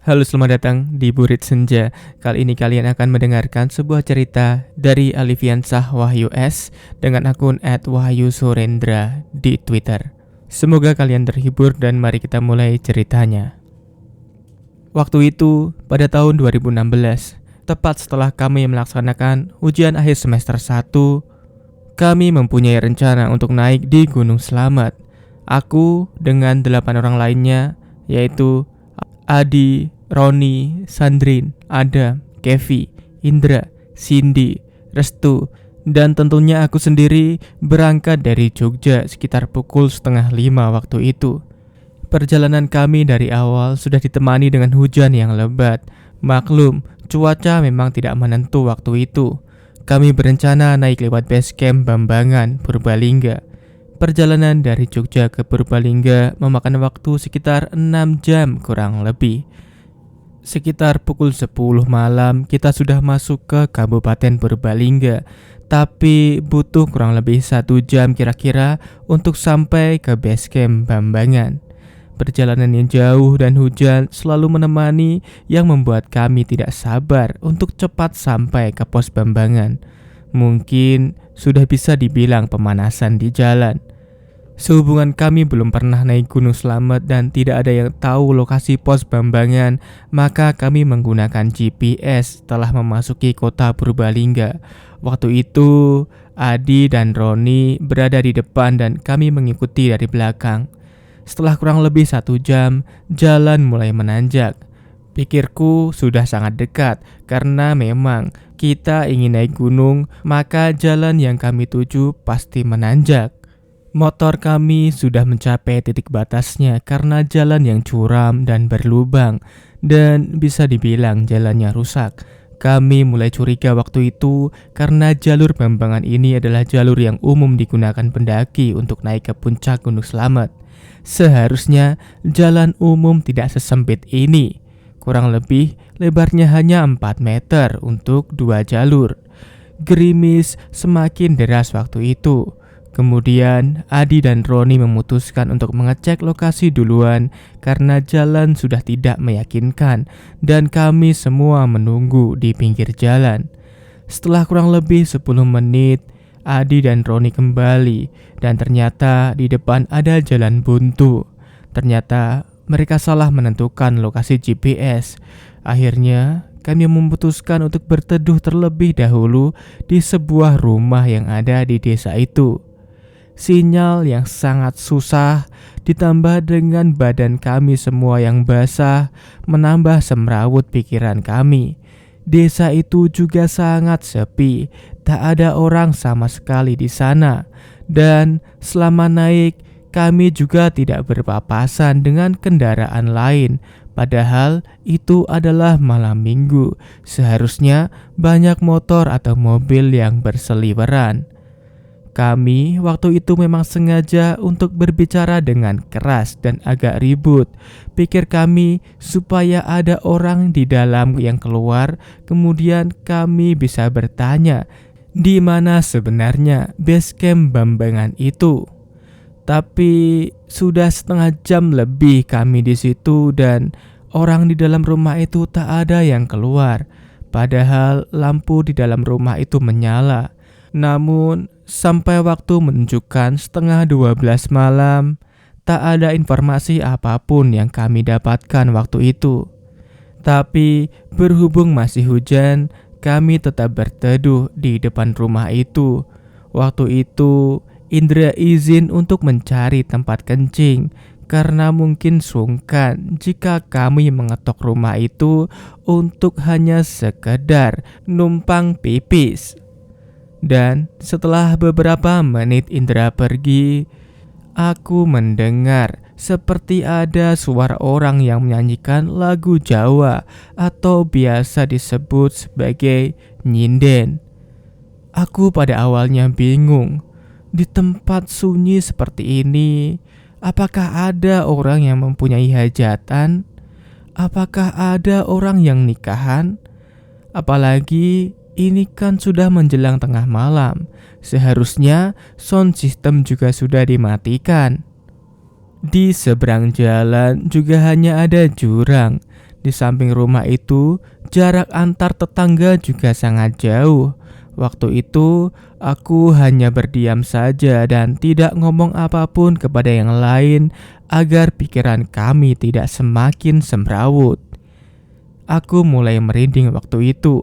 Halo, selamat datang di Burit Senja. Kali ini kalian akan mendengarkan sebuah cerita dari Alifiansah Wahyu S dengan akun @wahyusurendra di Twitter. Semoga kalian terhibur dan mari kita mulai ceritanya. Waktu itu, pada tahun 2016, tepat setelah kami melaksanakan ujian akhir semester 1, kami mempunyai rencana untuk naik di Gunung Slamet. Aku dengan 8 orang lainnya, yaitu Adi, Roni, Sandrin, Adam, Kevi, Indra, Cindy, Restu, dan tentunya aku sendiri berangkat dari Jogja sekitar pukul 4:30 waktu itu. Perjalanan kami dari awal sudah ditemani dengan hujan yang lebat. Maklum, cuaca memang tidak menentu waktu itu. Kami berencana naik lewat base camp Bambangan, Purbalingga. Perjalanan dari Jogja ke Purbalingga memakan waktu sekitar 6 jam kurang lebih. Sekitar pukul 10 malam kita sudah masuk ke Kabupaten Purbalingga, tapi butuh kurang lebih 1 jam kira-kira untuk sampai ke base camp Bambangan. Perjalanan yang jauh dan hujan selalu menemani yang membuat kami tidak sabar untuk cepat sampai ke pos Bambangan. Mungkin sudah bisa dibilang pemanasan di jalan. Sehubungan kami belum pernah naik Gunung Slamet dan tidak ada yang tahu lokasi pos Bambangan, maka kami menggunakan GPS setelah memasuki kota Purbalingga. Waktu itu, Adi dan Roni berada di depan dan kami mengikuti dari belakang. Setelah kurang lebih 1 jam, jalan mulai menanjak. Pikirku sudah sangat dekat karena memang kita ingin naik gunung, maka jalan yang kami tuju pasti menanjak. Motor kami sudah mencapai titik batasnya karena jalan yang curam dan berlubang dan bisa dibilang jalannya rusak. Kami mulai curiga waktu itu karena jalur Bambangan ini adalah jalur yang umum digunakan pendaki untuk naik ke puncak Gunung Slamet. Seharusnya jalan umum tidak sesempit ini. Kurang lebih lebarnya hanya 4 meter untuk 2 jalur. Gerimis semakin deras waktu itu. Kemudian Adi dan Roni memutuskan untuk mengecek lokasi duluan karena jalan sudah tidak meyakinkan dan kami semua menunggu di pinggir jalan. Setelah kurang lebih 10 menit, Adi dan Roni kembali dan ternyata di depan ada jalan buntu. Ternyata mereka salah menentukan lokasi GPS. Akhirnya kami memutuskan untuk berteduh terlebih dahulu di sebuah rumah yang ada di desa itu. Sinyal yang sangat susah ditambah dengan badan kami semua yang basah menambah semrawut pikiran kami. Desa itu juga sangat sepi, tak ada orang sama sekali di sana. Dan selama naik, kami juga tidak berpapasan dengan kendaraan lain. Padahal itu adalah malam minggu, seharusnya banyak motor atau mobil yang berseliweran. Kami waktu itu memang sengaja untuk berbicara dengan keras dan agak ribut. Pikir kami supaya ada orang di dalam yang keluar, kemudian kami bisa bertanya di mana sebenarnya base camp Bambangan itu. Tapi sudah setengah jam lebih kami di situ dan orang di dalam rumah itu tak ada yang keluar. Padahal lampu di dalam rumah itu menyala. Namun sampai waktu menunjukkan 11:30 malam, tak ada informasi apapun yang kami dapatkan waktu itu. Tapi berhubung masih hujan, kami tetap berteduh di depan rumah itu. Waktu itu Indra izin untuk mencari tempat kencing karena mungkin sungkan jika kami mengetok rumah itu untuk hanya sekedar numpang pipis. Dan setelah beberapa menit Indra pergi, aku mendengar seperti ada suara orang yang menyanyikan lagu Jawa atau biasa disebut sebagai nyinden. Aku pada awalnya bingung, di tempat sunyi seperti ini, apakah ada orang yang mempunyai hajatan? Apakah ada orang yang nikahan? Apalagi ini kan sudah menjelang tengah malam. Seharusnya sound system juga sudah dimatikan. Di seberang jalan juga hanya ada jurang Di samping rumah itu, jarak antar tetangga juga sangat jauh. Waktu itu, aku hanya berdiam saja dan tidak ngomong apapun kepada yang lain agar pikiran kami tidak semakin semrawut. Aku mulai merinding waktu itu.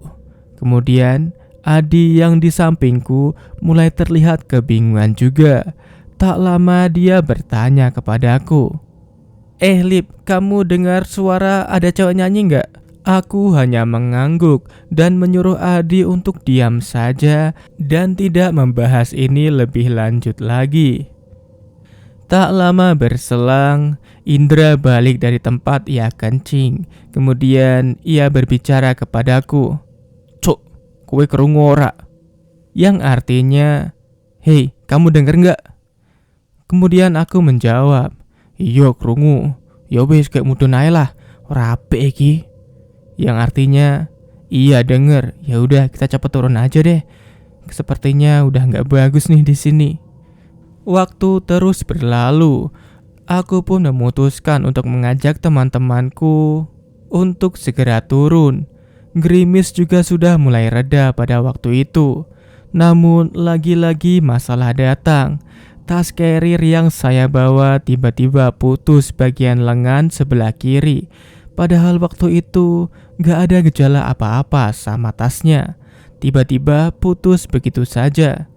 Kemudian, Adi yang di sampingku mulai terlihat kebingungan juga. Tak lama dia bertanya kepadaku, Lip, kamu dengar suara ada cewek nyanyi nggak? Aku hanya mengangguk dan menyuruh Adi untuk diam saja dan tidak membahas ini lebih lanjut lagi. Tak lama berselang, Indra balik dari tempat ia kencing. Kemudian ia berbicara kepadaku, Cuk, kowe krungu ora? Yang artinya, hei, kamu denger nggak? Kemudian aku menjawab, iya krungu, ya wis kayak mudun ae lah, ora apik iki. Yang artinya, iya denger, ya udah kita cepet turun aja deh. Sepertinya udah nggak bagus nih di sini. Waktu terus berlalu, aku pun memutuskan untuk mengajak teman-temanku untuk segera turun. Gerimis juga sudah mulai reda pada waktu itu. Namun lagi-lagi masalah datang. Tas carrier yang saya bawa tiba-tiba putus bagian lengan sebelah kiri. Padahal waktu itu gak ada gejala apa-apa sama tasnya. Tiba-tiba putus begitu saja.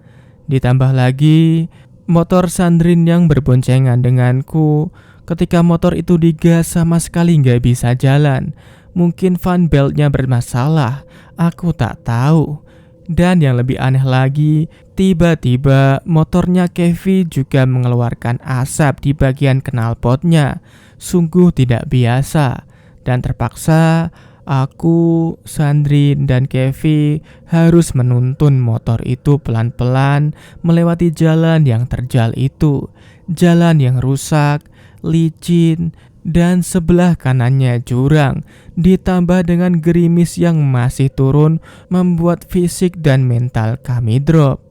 Ditambah lagi motor Sandrine yang berboncengan denganku. Ketika motor itu digas sama sekali gak bisa jalan. Mungkin fan beltnya bermasalah, aku tak tahu. Dan yang lebih aneh lagi, tiba-tiba motornya Kevin juga mengeluarkan asap di bagian knalpotnya. Sungguh tidak biasa. Dan terpaksa aku, Sandrine, dan Kevin harus menuntun motor itu pelan-pelan melewati jalan yang terjal itu. Jalan yang rusak, licin, dan sebelah kanannya jurang, ditambah dengan gerimis yang masih turun membuat fisik dan mental kami drop.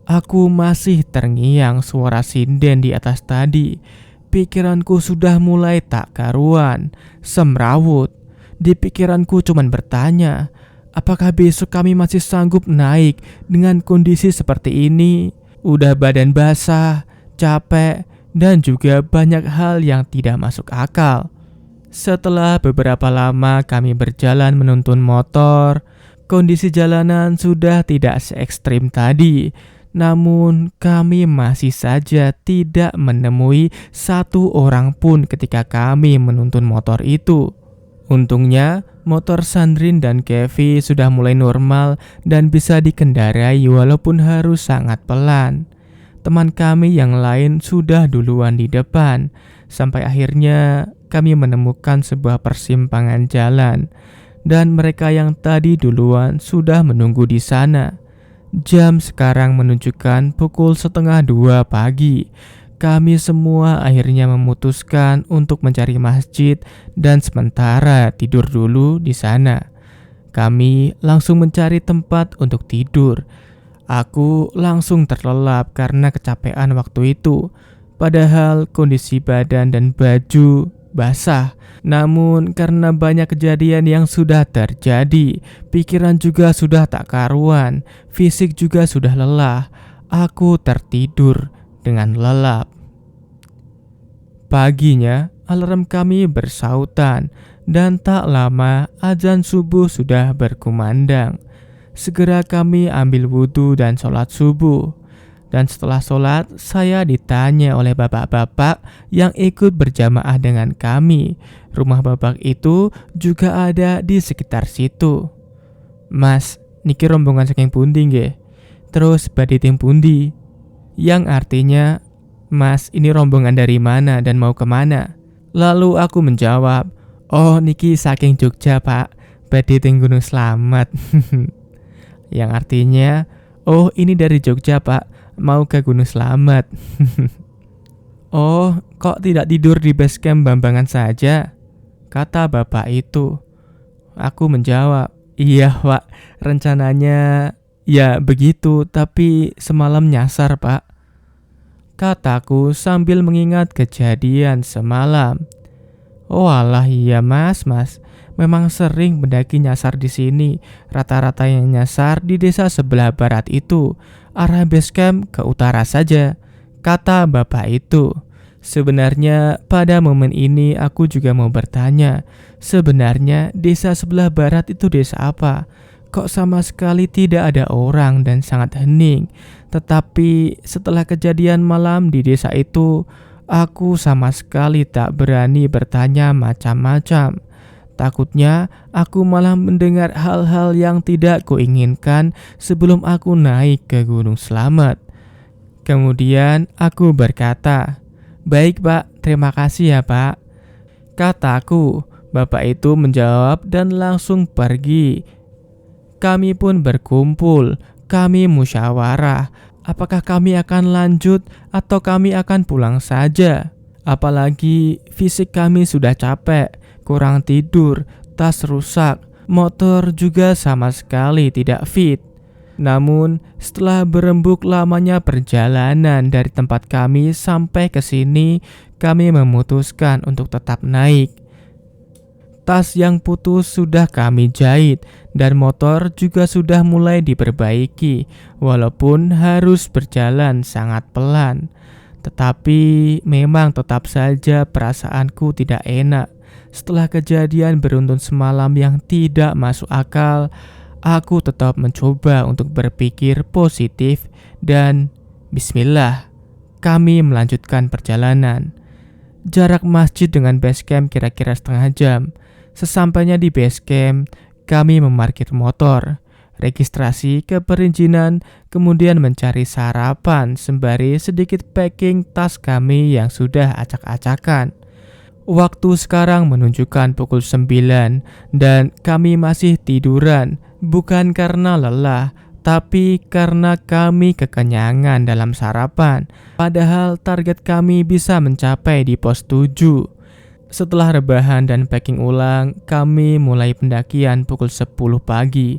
Aku masih terngiang suara sinden di atas tadi. Pikiranku sudah mulai tak karuan, semrawut. Di pikiranku cuman bertanya, apakah besok kami masih sanggup naik dengan kondisi seperti ini? Udah badan basah, capek, dan juga banyak hal yang tidak masuk akal. Setelah beberapa lama kami berjalan menuntun motor, kondisi jalanan sudah tidak se-ekstrim tadi. Namun kami masih saja tidak menemui satu orang pun ketika kami menuntun motor itu. Untungnya motor Sandrine dan Kevin sudah mulai normal dan bisa dikendarai walaupun harus sangat pelan. Teman kami yang lain sudah duluan di depan. Sampai akhirnya kami menemukan sebuah persimpangan jalan. Dan mereka yang tadi duluan sudah menunggu di sana. Jam sekarang menunjukkan pukul 1:30 pagi. Kami semua akhirnya memutuskan untuk mencari masjid dan sementara tidur dulu di sana. Kami langsung mencari tempat untuk tidur. Aku langsung terlelap karena kecapean waktu itu. Padahal kondisi badan dan baju basah. Namun karena banyak kejadian yang sudah terjadi, pikiran juga sudah tak karuan, fisik juga sudah lelah. Aku tertidur dengan lelap. Paginya alarm kami bersautan dan tak lama azan subuh sudah berkumandang. Segera kami ambil wudhu dan sholat subuh. Dan setelah sholat, saya ditanya oleh bapak-bapak yang ikut berjamaah dengan kami. Rumah bapak itu juga ada di sekitar situ. Mas, niki rombongan saking pundi nggih? Terus badhe teng pundi? Yang artinya, Mas, ini rombongan dari mana dan mau kemana? Lalu aku menjawab, oh niki saking Jogja pak, badhe teng Gunung Slamet. Yang artinya, oh ini dari Jogja pak, mau ke Gunung Slamet. Oh, kok tidak tidur di base camp Bambangan saja? Kata bapak itu. Aku menjawab, iya pak, rencananya ya begitu, tapi semalam nyasar pak. Kataku sambil mengingat kejadian semalam. Oh alah iya mas, memang sering mendaki nyasar di sini. Rata-rata yang nyasar di desa sebelah barat itu. Arah base camp ke utara saja, kata bapak itu. Sebenarnya pada momen ini aku juga mau bertanya, sebenarnya desa sebelah barat itu desa apa? Kok sama sekali tidak ada orang dan sangat hening. Tetapi setelah kejadian malam di desa itu, aku sama sekali tak berani bertanya macam-macam. Takutnya aku malah mendengar hal-hal yang tidak kuinginkan sebelum aku naik ke Gunung Slamet. Kemudian aku berkata, "Baik Pak, terima kasih ya Pak," kataku. Bapak itu menjawab dan langsung pergi. Kami pun berkumpul, kami musyawarah. Apakah kami akan lanjut atau kami akan pulang saja? Apalagi fisik kami sudah capek, kurang tidur, tas rusak, motor juga sama sekali tidak fit. Namun, setelah berembuk lamanya perjalanan dari tempat kami sampai ke sini, kami memutuskan untuk tetap naik. Tas yang putus sudah kami jahit dan motor juga sudah mulai diperbaiki, walaupun harus berjalan sangat pelan. Tetapi memang tetap saja perasaanku tidak enak. Setelah kejadian beruntun semalam yang tidak masuk akal, aku tetap mencoba untuk berpikir positif dan bismillah, kami melanjutkan perjalanan. Jarak masjid dengan base camp kira-kira setengah jam. Sesampainya di base camp, kami memarkir motor, registrasi ke perizinan, kemudian mencari sarapan sembari sedikit packing tas kami yang sudah acak-acakan. Waktu sekarang menunjukkan pukul 9 dan kami masih tiduran, bukan karena lelah, tapi karena kami kekenyangan dalam sarapan. Padahal target kami bisa mencapai di pos 7. Setelah rebahan dan packing ulang, kami mulai pendakian pukul 10 pagi.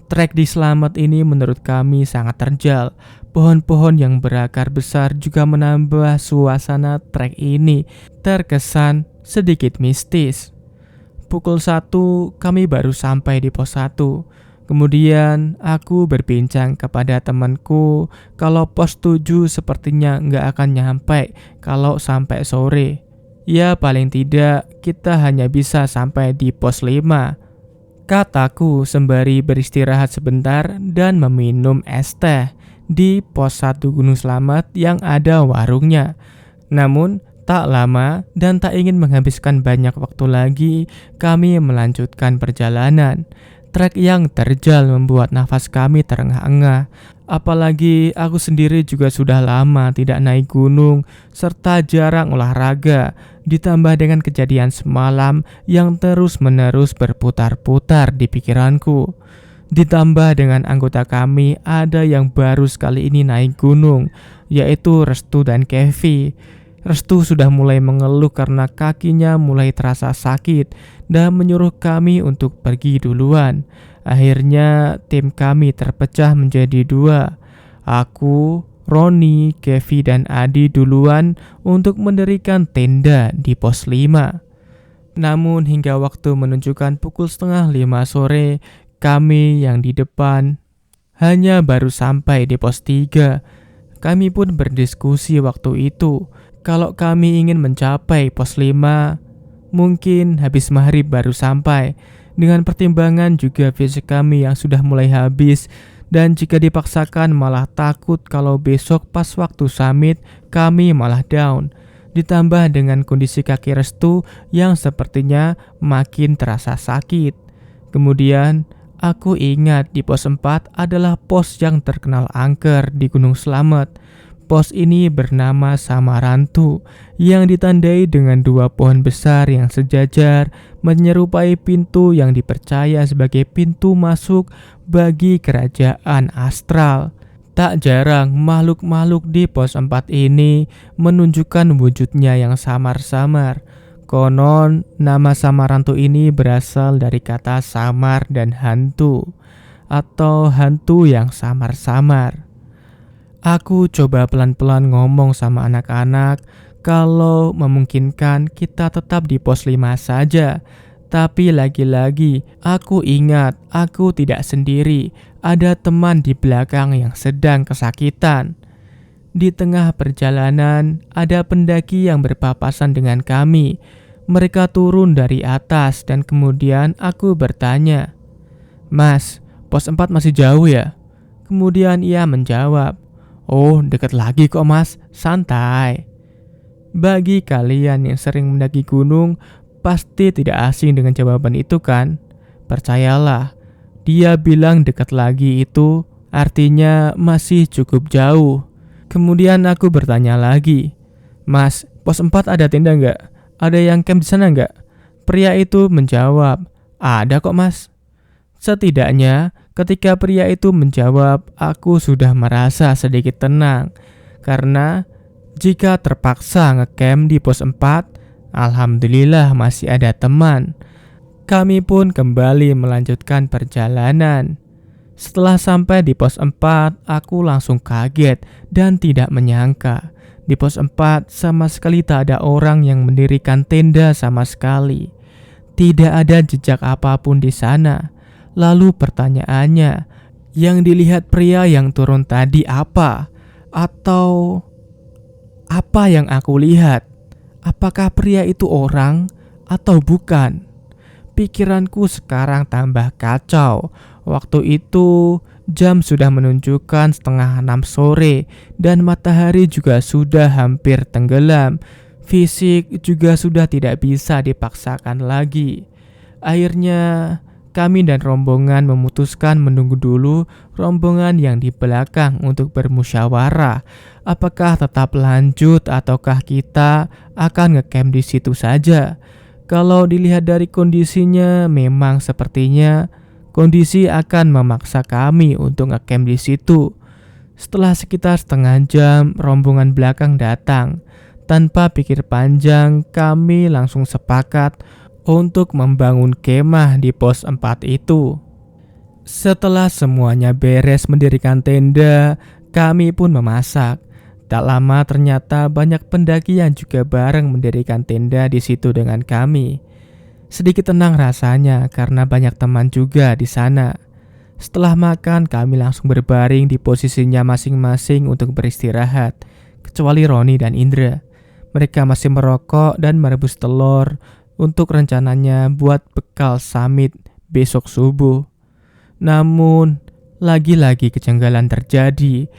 Trek di Slamet ini menurut kami sangat terjal. Pohon-pohon yang berakar besar juga menambah suasana trek ini terkesan sedikit mistis. Pukul 1 kami baru sampai di pos 1. Kemudian aku berbincang kepada temanku kalau pos 7 sepertinya nggak akan nyampe kalau sampai sore. Ya paling tidak kita hanya bisa sampai di pos 5, kataku sembari beristirahat sebentar dan meminum es teh di pos 1 Gunung Slamet yang ada warungnya. Namun tak lama dan tak ingin menghabiskan banyak waktu lagi, kami melanjutkan perjalanan. Trek yang terjal membuat nafas kami terengah-engah. Apalagi aku sendiri juga sudah lama tidak naik gunung serta jarang olahraga. Ditambah dengan kejadian semalam yang terus-menerus berputar-putar di pikiranku. Ditambah dengan anggota kami ada yang baru sekali ini naik gunung, yaitu Restu dan Kevi. Restu sudah mulai mengeluh karena kakinya mulai terasa sakit dan menyuruh kami untuk pergi duluan. Akhirnya tim kami terpecah menjadi 2. Aku, Roni, Kevi, dan Adi duluan untuk mendirikan tenda di pos 5. Namun hingga waktu menunjukkan pukul 4:30 sore, kami yang di depan hanya baru sampai di pos 3. Kami pun berdiskusi waktu itu. Kalau kami ingin mencapai pos 5, mungkin habis maghrib baru sampai. Dengan pertimbangan juga fisik kami yang sudah mulai habis. Dan jika dipaksakan malah takut kalau besok pas waktu summit kami malah down. Ditambah dengan kondisi kaki Restu yang sepertinya makin terasa sakit. Kemudian aku ingat di pos 4 adalah pos yang terkenal angker di Gunung Slamet. Pos ini bernama Samarantu yang ditandai dengan 2 pohon besar yang sejajar menyerupai pintu yang dipercaya sebagai pintu masuk bagi kerajaan astral. Tak jarang makhluk-makhluk di pos 4 ini menunjukkan wujudnya yang samar-samar. Konon nama Samarantu ini berasal dari kata samar dan hantu atau hantu yang samar-samar. Aku coba pelan-pelan ngomong sama anak-anak kalau memungkinkan kita tetap di pos 5 saja. Tapi lagi-lagi aku ingat aku tidak sendiri, ada teman di belakang yang sedang kesakitan. Di tengah perjalanan ada pendaki yang berpapasan dengan kami. Mereka turun dari atas dan kemudian aku bertanya, "Mas, pos 4 masih jauh ya?" Kemudian ia menjawab, "Oh, dekat lagi kok mas, santai." Bagi kalian yang sering mendaki gunung, pasti tidak asing dengan jawaban itu kan? Percayalah, dia bilang dekat lagi itu artinya masih cukup jauh. Kemudian aku bertanya lagi, "Mas, pos 4 ada tenda nggak? Ada yang camp di sana nggak?" Pria itu menjawab, "Ada kok mas." Setidaknya ketika pria itu menjawab, aku sudah merasa sedikit tenang. Karena jika terpaksa ngecamp di pos 4, alhamdulillah masih ada teman. Kami pun kembali melanjutkan perjalanan. Setelah sampai di pos 4, aku langsung kaget dan tidak menyangka. Di pos 4 sama sekali tak ada orang yang mendirikan tenda sama sekali. Tidak ada jejak apapun di sana. Lalu pertanyaannya, yang dilihat pria yang turun tadi apa? Atau apa yang aku lihat? Apakah pria itu orang atau bukan? Pikiranku sekarang tambah kacau. Waktu itu jam sudah menunjukkan 5:30 sore dan matahari juga sudah hampir tenggelam. Fisik juga sudah tidak bisa dipaksakan lagi. Akhirnya kami dan rombongan memutuskan menunggu dulu rombongan yang di belakang untuk bermusyawarah. Apakah tetap lanjut ataukah kita akan ngecamp di situ saja? Kalau dilihat dari kondisinya, memang sepertinya kondisi akan memaksa kami untuk ngecamp di situ. Setelah sekitar setengah jam, rombongan belakang datang. Tanpa pikir panjang, kami langsung sepakat untuk membangun kemah di pos 4 itu. Setelah semuanya beres mendirikan tenda, kami pun memasak. Tak lama ternyata banyak pendaki yang juga bareng mendirikan tenda di situ dengan kami. Sedikit tenang rasanya karena banyak teman juga di sana. Setelah makan, kami langsung berbaring di posisinya masing-masing untuk beristirahat, kecuali Roni dan Indra. Mereka masih merokok dan merebus telur untuk rencananya buat bekal summit besok subuh. Namun, lagi-lagi kejanggalan terjadi.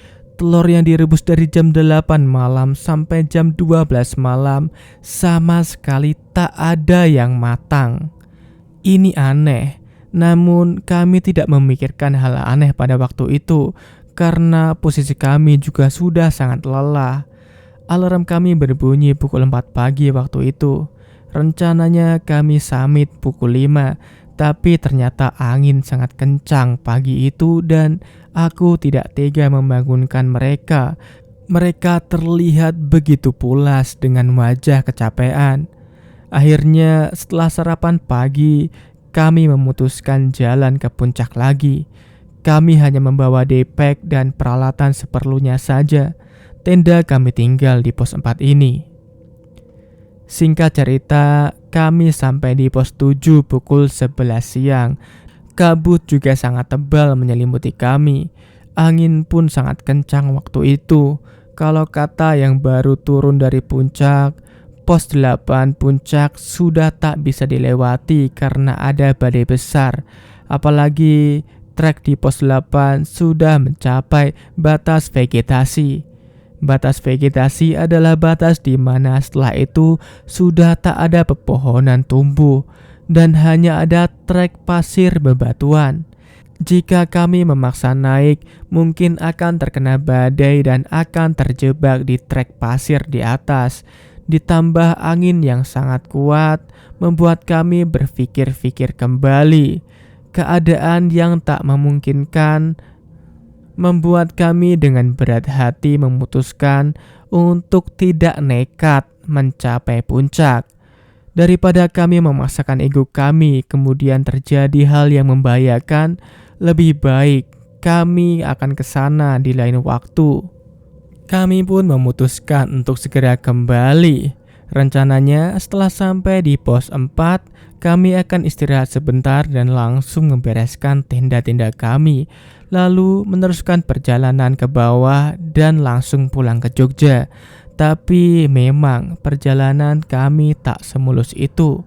Telur yang direbus dari jam 8 malam sampai jam 12 malam sama sekali tak ada yang matang. Ini aneh, namun kami tidak memikirkan hal aneh pada waktu itu karena posisi kami juga sudah sangat lelah. Alarm kami berbunyi pukul 4 pagi waktu itu. Rencananya kami summit pukul 5, tapi ternyata angin sangat kencang pagi itu dan aku tidak tega membangunkan mereka. Mereka terlihat begitu pulas dengan wajah kecapean. Akhirnya setelah sarapan pagi, kami memutuskan jalan ke puncak lagi. Kami hanya membawa daypack dan peralatan seperlunya saja. Tenda kami tinggal di pos 4 ini. Singkat cerita, kami sampai di pos 7 pukul 11 siang. Kabut juga sangat tebal menyelimuti kami. Angin pun sangat kencang waktu itu. Kalau kata yang baru turun dari puncak, pos 8 puncak sudah tak bisa dilewati karena ada badai besar. Apalagi trek di pos 8 sudah mencapai batas vegetasi. Batas vegetasi adalah batas di mana setelah itu sudah tak ada pepohonan tumbuh dan hanya ada trek pasir bebatuan. Jika kami memaksa naik, mungkin akan terkena badai dan akan terjebak di trek pasir di atas. Ditambah angin yang sangat kuat membuat kami berpikir-pikir kembali. Keadaan yang tak memungkinkan membuat kami dengan berat hati memutuskan untuk tidak nekat mencapai puncak. Daripada kami memaksakan ego kami kemudian terjadi hal yang membahayakan, lebih baik kami akan ke sana di lain waktu. Kami pun memutuskan untuk segera kembali. Rencananya setelah sampai di pos 4, kami akan istirahat sebentar dan langsung membereskan tenda-tenda kami, lalu meneruskan perjalanan ke bawah dan langsung pulang ke Jogja. Tapi memang perjalanan kami tak semulus itu.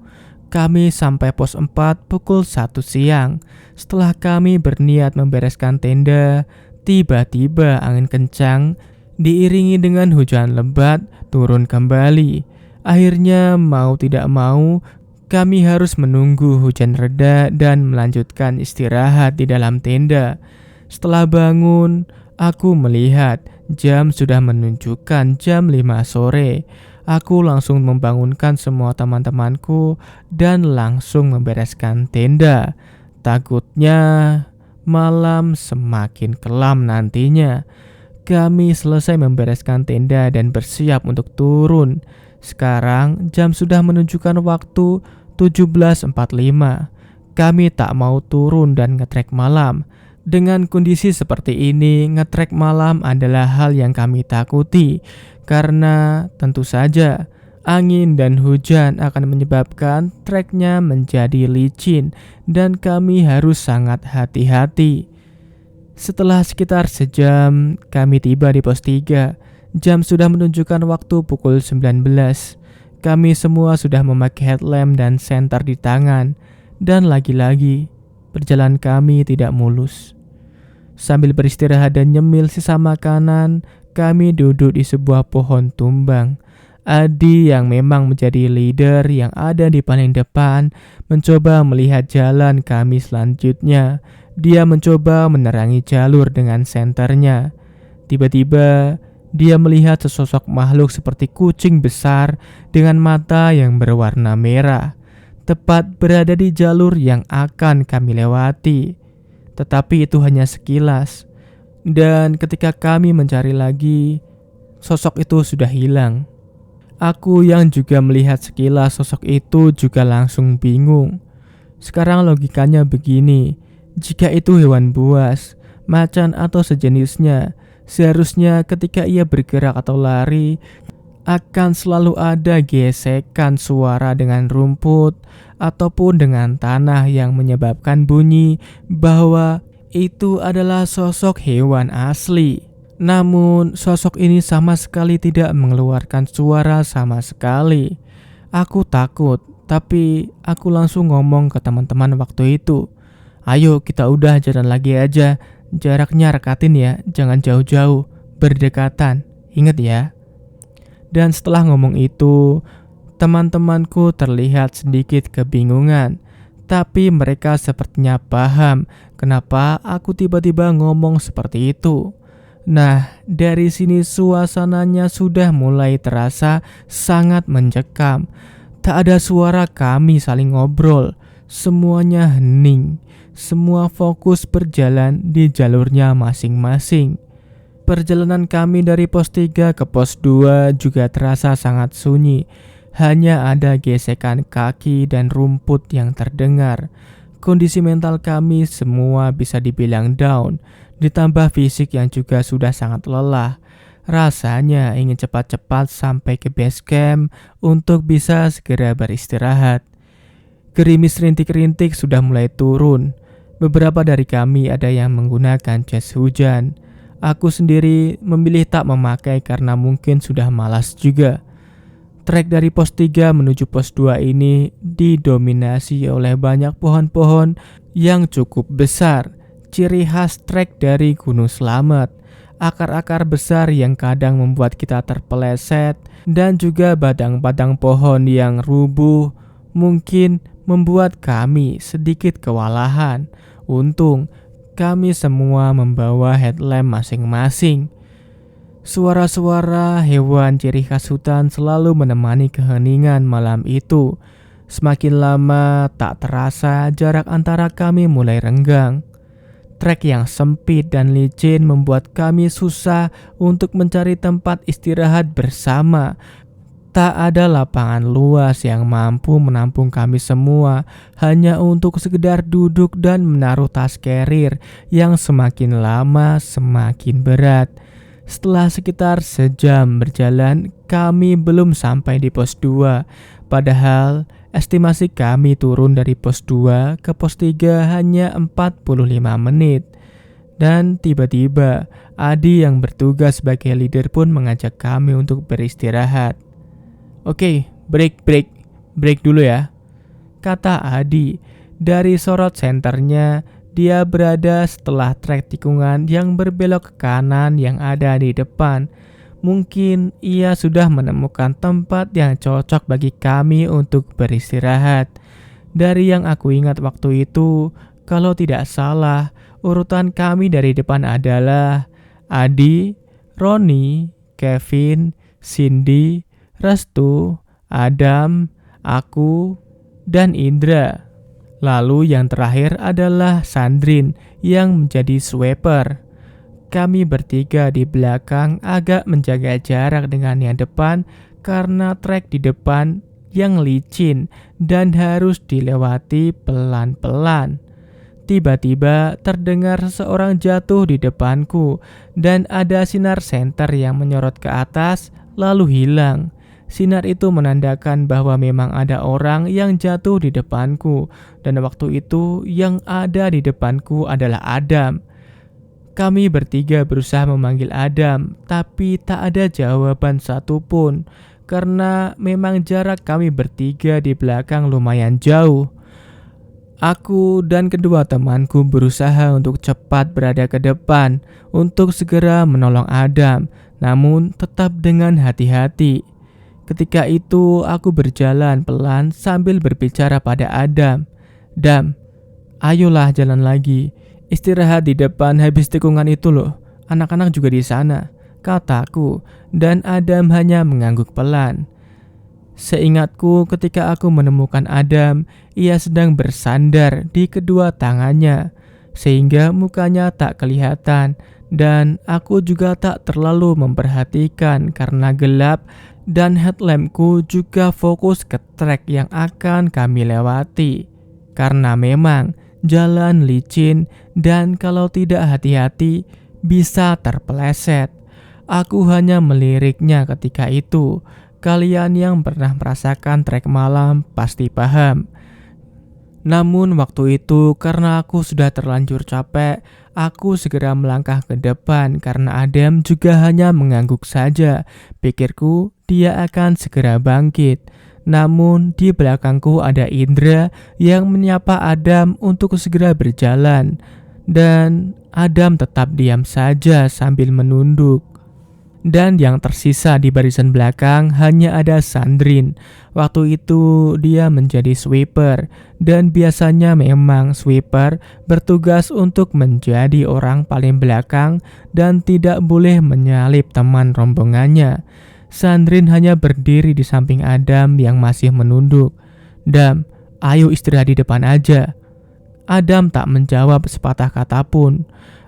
Kami sampai pos 4 pukul 1 siang. Setelah kami berniat membereskan tenda, tiba-tiba angin kencang diiringi dengan hujan lebat turun kembali. Akhirnya mau tidak mau, kami harus menunggu hujan reda dan melanjutkan istirahat di dalam tenda. Setelah bangun, aku melihat jam sudah menunjukkan jam 5 sore. Aku langsung membangunkan semua teman-temanku dan langsung membereskan tenda. Takutnya malam semakin kelam nantinya. Kami selesai membereskan tenda dan bersiap untuk turun. Sekarang jam sudah menunjukkan waktu 17.45. Kami tak mau turun dan ngetrek malam. Dengan kondisi seperti ini, ngetrek malam adalah hal yang kami takuti. Karena tentu saja angin dan hujan akan menyebabkan treknya menjadi licin dan kami harus sangat hati-hati. Setelah sekitar sejam, kami tiba di pos 3. Jam sudah menunjukkan waktu pukul 19. Kami semua sudah memakai headlamp dan senter di tangan. Dan lagi-lagi, perjalanan kami tidak mulus. Sambil beristirahat dan nyemil sisa makanan, kami duduk di sebuah pohon tumbang. Adi yang memang menjadi leader yang ada di paling depan mencoba melihat jalan kami selanjutnya. Dia mencoba menerangi jalur dengan senternya. Tiba-tiba, dia melihat sesosok makhluk seperti kucing besar dengan mata yang berwarna merah, tepat berada di jalur yang akan kami lewati. Tetapi itu hanya sekilas. Dan ketika kami mencari lagi, sosok itu sudah hilang. Aku yang juga melihat sekilas sosok itu juga langsung bingung. Sekarang logikanya begini. Jika itu hewan buas, macan atau sejenisnya, seharusnya ketika ia bergerak atau lari, akan selalu ada gesekan suara dengan rumput ataupun dengan tanah yang menyebabkan bunyi bahwa itu adalah sosok hewan asli. Namun sosok ini sama sekali tidak mengeluarkan suara sama sekali. Aku takut, tapi aku langsung ngomong ke teman-teman waktu itu. Ayo kita udah jalan lagi aja, jaraknya rekatin ya, jangan jauh-jauh, berdekatan, ingat ya. Dan setelah ngomong itu, teman-temanku terlihat sedikit kebingungan. Tapi mereka sepertinya paham kenapa aku tiba-tiba ngomong seperti itu. Nah, dari sini suasananya sudah mulai terasa sangat mencekam. Tak ada suara kami saling ngobrol, semuanya hening. Semua fokus berjalan di jalurnya masing-masing. Perjalanan kami dari pos 3 ke pos 2 juga terasa sangat sunyi. Hanya ada gesekan kaki dan rumput yang terdengar. Kondisi mental kami semua bisa dibilang down, ditambah fisik yang juga sudah sangat lelah. Rasanya ingin cepat-cepat sampai ke base camp untuk bisa segera beristirahat. Gerimis rintik-rintik sudah mulai turun. Beberapa dari kami ada yang menggunakan jas hujan. Aku sendiri memilih tak memakai karena mungkin sudah malas juga. Trek dari pos 3 menuju pos 2 ini didominasi oleh banyak pohon-pohon yang cukup besar. Ciri khas trek dari Gunung Slamet. Akar-akar besar yang kadang membuat kita terpeleset dan juga batang-batang pohon yang rubuh mungkin membuat kami sedikit kewalahan. Untung kami semua membawa headlamp masing-masing. Suara-suara hewan ciri khas hutan selalu menemani keheningan malam itu. Semakin lama tak terasa jarak antara kami mulai renggang. Trek yang sempit dan licin membuat kami susah untuk mencari tempat istirahat bersama. Tak ada lapangan luas yang mampu menampung kami semua hanya untuk sekedar duduk dan menaruh tas carrier yang semakin lama semakin berat. Setelah sekitar sejam berjalan, kami belum sampai di pos 2. Padahal Estimasi kami turun dari pos 2 ke pos 3 hanya 45 menit. Dan tiba-tiba Adi yang bertugas sebagai leader pun mengajak kami untuk beristirahat. Oke, break dulu ya, kata Adi. Dari sorot senternya, dia berada setelah trek tikungan yang berbelok ke kanan yang ada di depan. Mungkin ia sudah menemukan tempat yang cocok bagi kami untuk beristirahat. Dari yang aku ingat waktu itu, kalau tidak salah, urutan kami dari depan adalah Adi, Roni, Kevin, Cindy, Restu, Adam, aku, dan Indra. Lalu yang terakhir adalah Sandrine yang menjadi sweeper. Kami bertiga di belakang agak menjaga jarak dengan yang depan karena trek di depan yang licin dan harus dilewati pelan-pelan. Tiba-tiba terdengar seseorang jatuh di depanku dan ada sinar senter yang menyorot ke atas lalu hilang. Sinar itu menandakan bahwa memang ada orang yang jatuh di depanku, dan waktu itu yang ada di depanku adalah Adam. Kami bertiga berusaha memanggil Adam, tapi tak ada jawaban satupun, karena memang jarak kami bertiga di belakang lumayan jauh. Aku dan kedua temanku berusaha untuk cepat berada ke depan untuk segera menolong Adam, namun tetap dengan hati-hati. Ketika itu aku berjalan pelan sambil berbicara pada Adam. Dam, ayolah jalan lagi. Istirahat di depan habis tikungan itu loh. Anak-anak juga di sana, kataku, dan Adam hanya mengangguk pelan. Seingatku ketika aku menemukan Adam, ia sedang bersandar di kedua tangannya, sehingga mukanya tak kelihatan, dan aku juga tak terlalu memperhatikan karena gelap dan headlampku juga fokus ke trek yang akan kami lewati. Karena memang jalan licin dan kalau tidak hati-hati bisa terpeleset. Aku hanya meliriknya ketika itu. Kalian yang pernah merasakan trek malam pasti paham. Namun waktu itu karena aku sudah terlanjur capek, aku segera melangkah ke depan karena Adam juga hanya mengangguk saja. Pikirku dia akan segera bangkit. Namun di belakangku ada Indra yang menyapa Adam untuk segera berjalan. Dan Adam tetap diam saja sambil menunduk. Dan yang tersisa di barisan belakang hanya ada Sandrine. Waktu itu dia menjadi sweeper, dan biasanya memang sweeper bertugas untuk menjadi orang paling belakang dan tidak boleh menyalip teman rombongannya. Sandrine hanya berdiri di samping Adam yang masih menunduk. Dam, ayo istirahat di depan aja. Adam tak menjawab sepatah kata pun.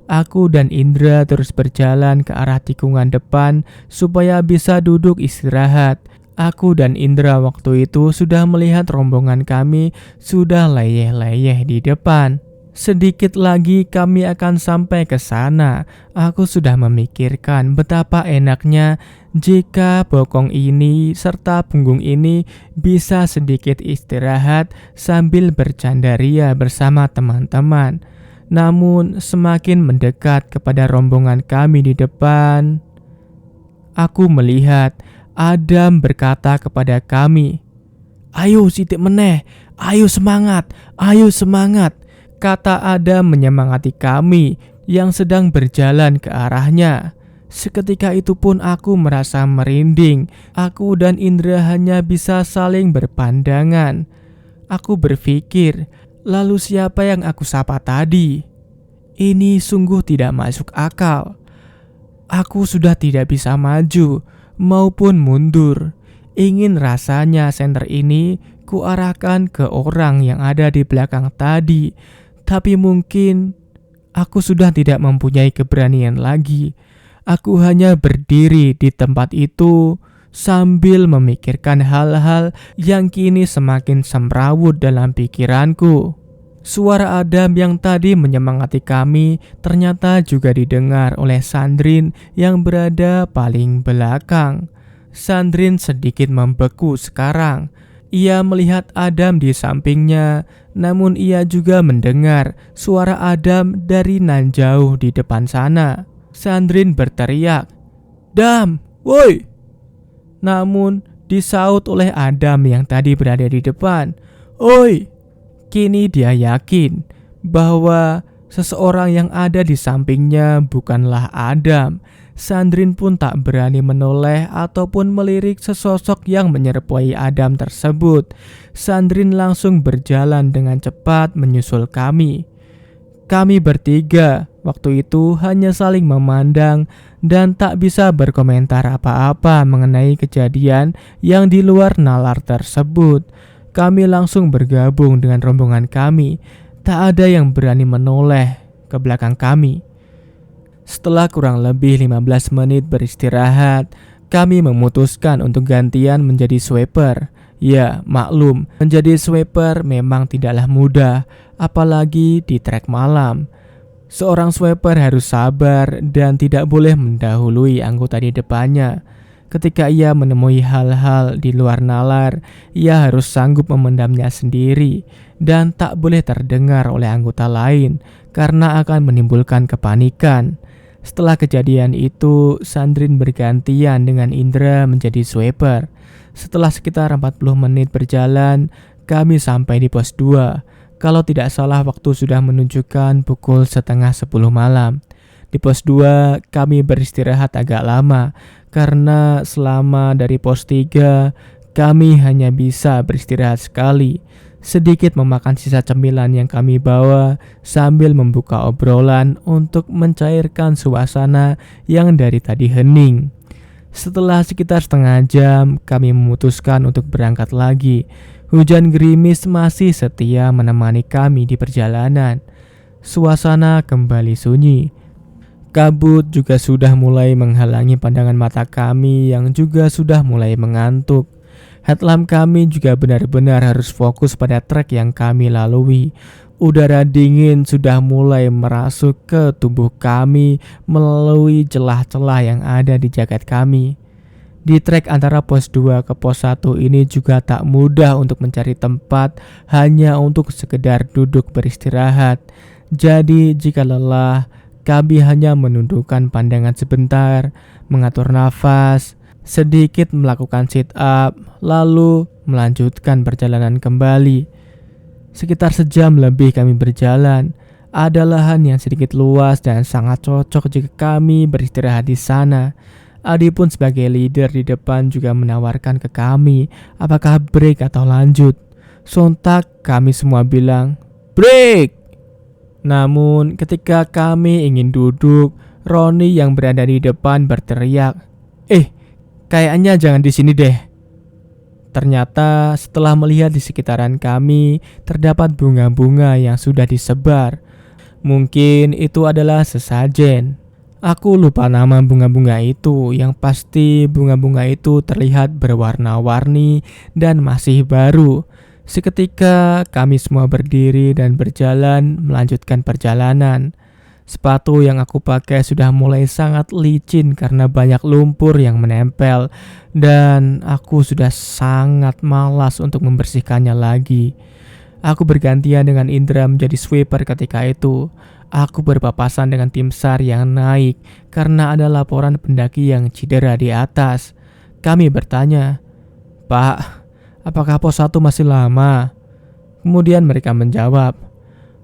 Aku dan Indra terus berjalan ke arah tikungan depan supaya bisa duduk istirahat. Aku dan Indra waktu itu sudah melihat rombongan kami sudah leyeh-leyeh di depan. Sedikit lagi kami akan sampai ke sana. Aku sudah memikirkan betapa enaknya jika bokong ini serta punggung ini bisa sedikit istirahat sambil bercanda ria bersama teman-teman. Namun semakin mendekat kepada rombongan kami di depan, aku melihat Adam berkata kepada kami, "Ayo sitik meneh, ayo semangat, ayo semangat," kata Adam menyemangati kami yang sedang berjalan ke arahnya. Seketika itu pun aku merasa merinding. Aku dan Indra hanya bisa saling berpandangan. Aku berpikir, lalu siapa yang aku sapa tadi? Ini sungguh tidak masuk akal. Aku sudah tidak bisa maju maupun mundur. Ingin rasanya senter ini kuarahkan ke orang yang ada di belakang tadi. Tapi mungkin aku sudah tidak mempunyai keberanian lagi. Aku hanya berdiri di tempat itu sambil memikirkan hal-hal yang kini semakin semrawut dalam pikiranku. Suara Adam yang tadi menyemangati kami ternyata juga didengar oleh Sandrine yang berada paling belakang. Sandrine sedikit membeku sekarang. Ia melihat Adam di sampingnya, namun ia juga mendengar suara Adam dari nan jauh di depan sana. Sandrine berteriak, "Dam, woi!" Namun disaut oleh Adam yang tadi berada di depan, "Oi!" Kini dia yakin bahwa seseorang yang ada di sampingnya bukanlah Adam. Sandrine pun tak berani menoleh ataupun melirik sesosok yang menyerupai Adam tersebut. Sandrine langsung berjalan dengan cepat menyusul kami. Kami bertiga waktu itu hanya saling memandang dan tak bisa berkomentar apa-apa mengenai kejadian yang di luar nalar tersebut. Kami langsung bergabung dengan rombongan kami. Tak ada yang berani menoleh ke belakang kami. Setelah kurang lebih 15 menit beristirahat, kami memutuskan untuk gantian menjadi sweeper. Ya, maklum, menjadi sweeper memang tidaklah mudah, apalagi di trek malam. Seorang sweeper harus sabar dan tidak boleh mendahului anggota di depannya. Ketika ia menemui hal-hal di luar nalar, ia harus sanggup memendamnya sendiri dan tak boleh terdengar oleh anggota lain karena akan menimbulkan kepanikan. Setelah kejadian itu, Sandrine bergantian dengan Indra menjadi sweeper. Setelah sekitar 40 menit berjalan, kami sampai di pos 2. Kalau tidak salah waktu sudah menunjukkan pukul 9:30 malam. Di pos 2 kami beristirahat agak lama karena selama dari pos 3 kami hanya bisa beristirahat sekali. Sedikit memakan sisa cemilan yang kami bawa sambil membuka obrolan untuk mencairkan suasana yang dari tadi hening. Setelah sekitar setengah jam, kami memutuskan untuk berangkat lagi. Hujan gerimis masih setia menemani kami di perjalanan. Suasana kembali sunyi. Kabut juga sudah mulai menghalangi pandangan mata kami yang juga sudah mulai mengantuk. Headlamp kami juga benar-benar harus fokus pada trek yang kami lalui. Udara dingin sudah mulai merasuk ke tubuh kami melalui celah-celah yang ada di jaket kami. Di trek antara pos 2 ke pos 1 ini juga tak mudah untuk mencari tempat hanya untuk sekedar duduk beristirahat. Jadi jika lelah, kami hanya menundukkan pandangan sebentar, mengatur nafas, sedikit melakukan sit up, lalu melanjutkan perjalanan kembali. Sekitar sejam lebih kami berjalan. Ada lahan yang sedikit luas dan sangat cocok jika kami beristirahat di sana. Adi pun sebagai leader di depan juga menawarkan ke kami apakah break atau lanjut. Sontak kami semua bilang, "Break!" Namun ketika kami ingin duduk, Roni yang berada di depan berteriak, "Kayaknya jangan di sini deh." Ternyata setelah melihat di sekitaran kami terdapat bunga-bunga yang sudah disebar. Mungkin itu adalah sesajen. Aku lupa nama bunga-bunga itu, yang pasti bunga-bunga itu terlihat berwarna-warni dan masih baru. Seketika kami semua berdiri dan berjalan melanjutkan perjalanan. Sepatu yang aku pakai sudah mulai sangat licin karena banyak lumpur yang menempel dan aku sudah sangat malas untuk membersihkannya lagi. Aku bergantian dengan Indra menjadi sweeper ketika itu. Aku berpapasan dengan tim SAR yang naik karena ada laporan pendaki yang cedera di atas. Kami bertanya, "Pak, apakah pos 1 masih lama?" Kemudian mereka menjawab,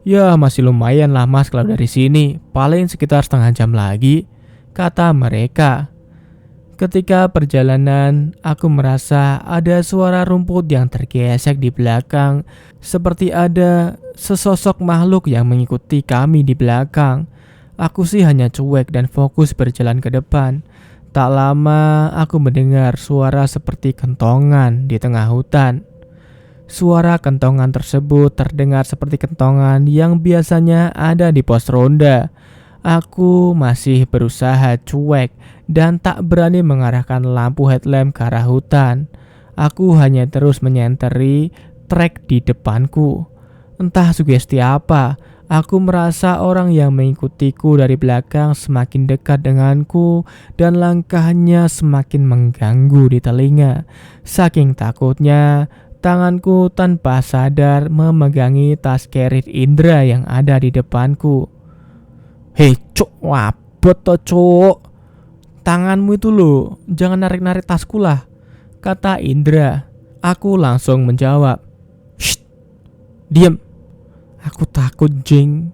"Ya masih lumayan lah mas kalau dari sini, paling sekitar setengah jam lagi," kata mereka. Ketika perjalanan, aku merasa ada suara rumput yang tergesek di belakang, seperti ada sesosok makhluk yang mengikuti kami di belakang. Aku sih hanya cuek dan fokus berjalan ke depan. Tak lama aku mendengar suara seperti kentongan di tengah hutan. Suara kentongan tersebut terdengar seperti kentongan yang biasanya ada di pos ronda. Aku masih berusaha cuek dan tak berani mengarahkan lampu headlamp ke arah hutan. Aku hanya terus menyenteri trek di depanku. Entah sugesti apa, aku merasa orang yang mengikutiku dari belakang semakin dekat denganku dan langkahnya semakin mengganggu di telinga. Saking takutnya, Tanganku tanpa sadar memegangi tas carrier Indra yang ada di depanku. "Hei cuk, wabot to cuk. Tanganmu itu loh, jangan narik-narik tasku lah," kata Indra. Aku langsung menjawab, "Shh, diam. Aku takut, Jing."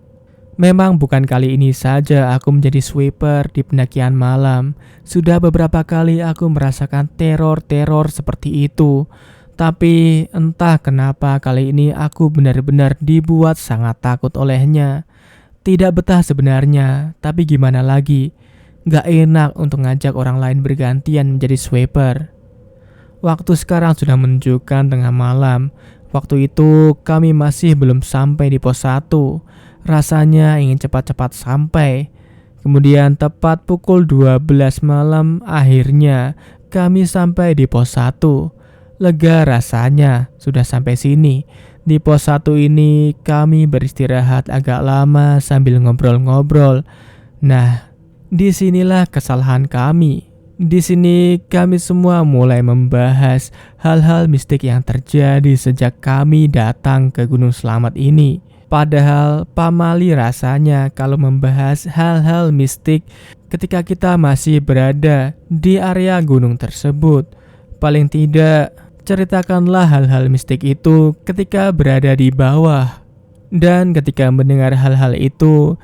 Memang bukan kali ini saja aku menjadi sweeper di pendakian malam. Sudah beberapa kali aku merasakan teror-teror seperti itu. Tapi entah kenapa kali ini aku benar-benar dibuat sangat takut olehnya. Tidak betah sebenarnya, tapi gimana lagi? Gak enak untuk ngajak orang lain bergantian menjadi sweeper. Waktu sekarang sudah menunjukkan tengah malam. Waktu itu kami masih belum sampai di pos 1. Rasanya ingin cepat-cepat sampai. Kemudian tepat pukul 12 malam akhirnya kami sampai di pos 1. Lega rasanya sudah sampai sini. Di pos 1 ini kami beristirahat agak lama sambil ngobrol-ngobrol. Nah, disinilah kesalahan kami. Di sini kami semua mulai membahas hal-hal mistik yang terjadi sejak kami datang ke Gunung Slamet ini. Padahal pamali rasanya kalau membahas hal-hal mistik ketika kita masih berada di area gunung tersebut. Paling tidak, ceritakanlah hal-hal mistik itu ketika berada di bawah. Dan ketika mendengar hal-hal itu,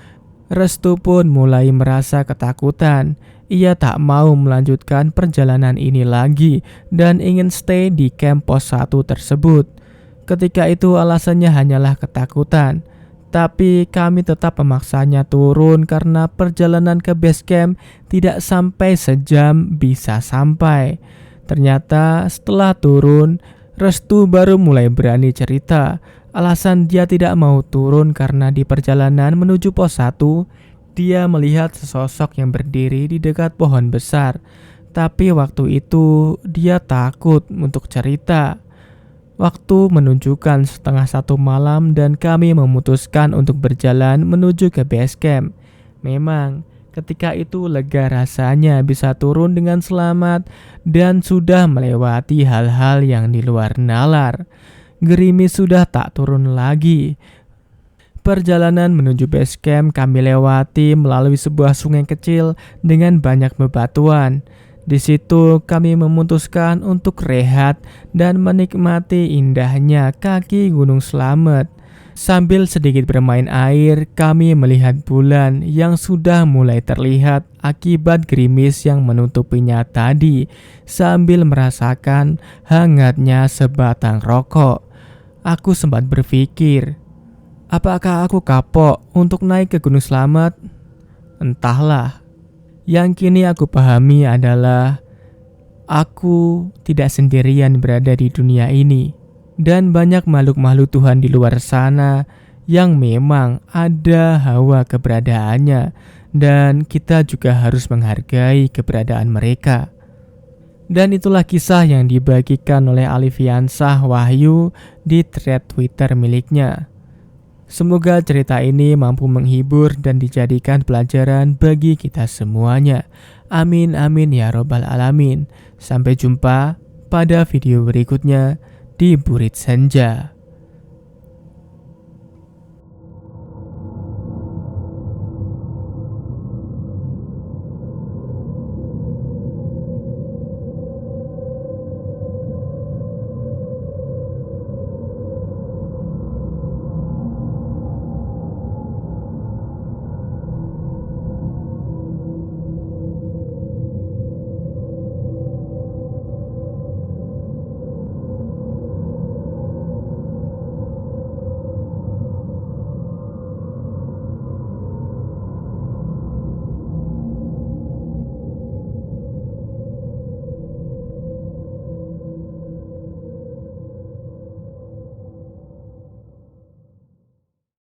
Restu pun mulai merasa ketakutan. Ia tak mau melanjutkan perjalanan ini lagi dan ingin stay di camp pos 1 tersebut. Ketika itu alasannya hanyalah ketakutan. Tapi kami tetap memaksanya turun karena perjalanan ke base camp tidak sampai sejam bisa sampai. Ternyata setelah turun, Restu baru mulai berani cerita. Alasan dia tidak mau turun karena di perjalanan menuju pos 1, dia melihat sesosok yang berdiri di dekat pohon besar. Tapi waktu itu dia takut untuk cerita. Waktu menunjukkan setengah 1 malam dan kami memutuskan untuk berjalan menuju ke base camp. Memang ketika itu lega rasanya bisa turun dengan selamat dan sudah melewati hal-hal yang di luar nalar. Gerimis sudah tak turun lagi. Perjalanan menuju base camp kami lewati melalui sebuah sungai kecil dengan banyak bebatuan. Di situ kami memutuskan untuk rehat dan menikmati indahnya kaki Gunung Slamet. Sambil sedikit bermain air, kami melihat bulan yang sudah mulai terlihat akibat gerimis yang menutupinya tadi, sambil merasakan hangatnya sebatang rokok. Aku sempat berpikir, apakah aku kapok untuk naik ke Gunung Slamet? Entahlah. Yang kini aku pahami adalah aku tidak sendirian berada di dunia ini. Dan banyak makhluk-makhluk Tuhan di luar sana yang memang ada hawa keberadaannya. Dan kita juga harus menghargai keberadaan mereka. Dan itulah kisah yang dibagikan oleh Alifiansah Wahyu di thread Twitter miliknya. Semoga cerita ini mampu menghibur dan dijadikan pelajaran bagi kita semuanya. Amin amin ya robbal alamin. Sampai jumpa pada video berikutnya di Burit Senja.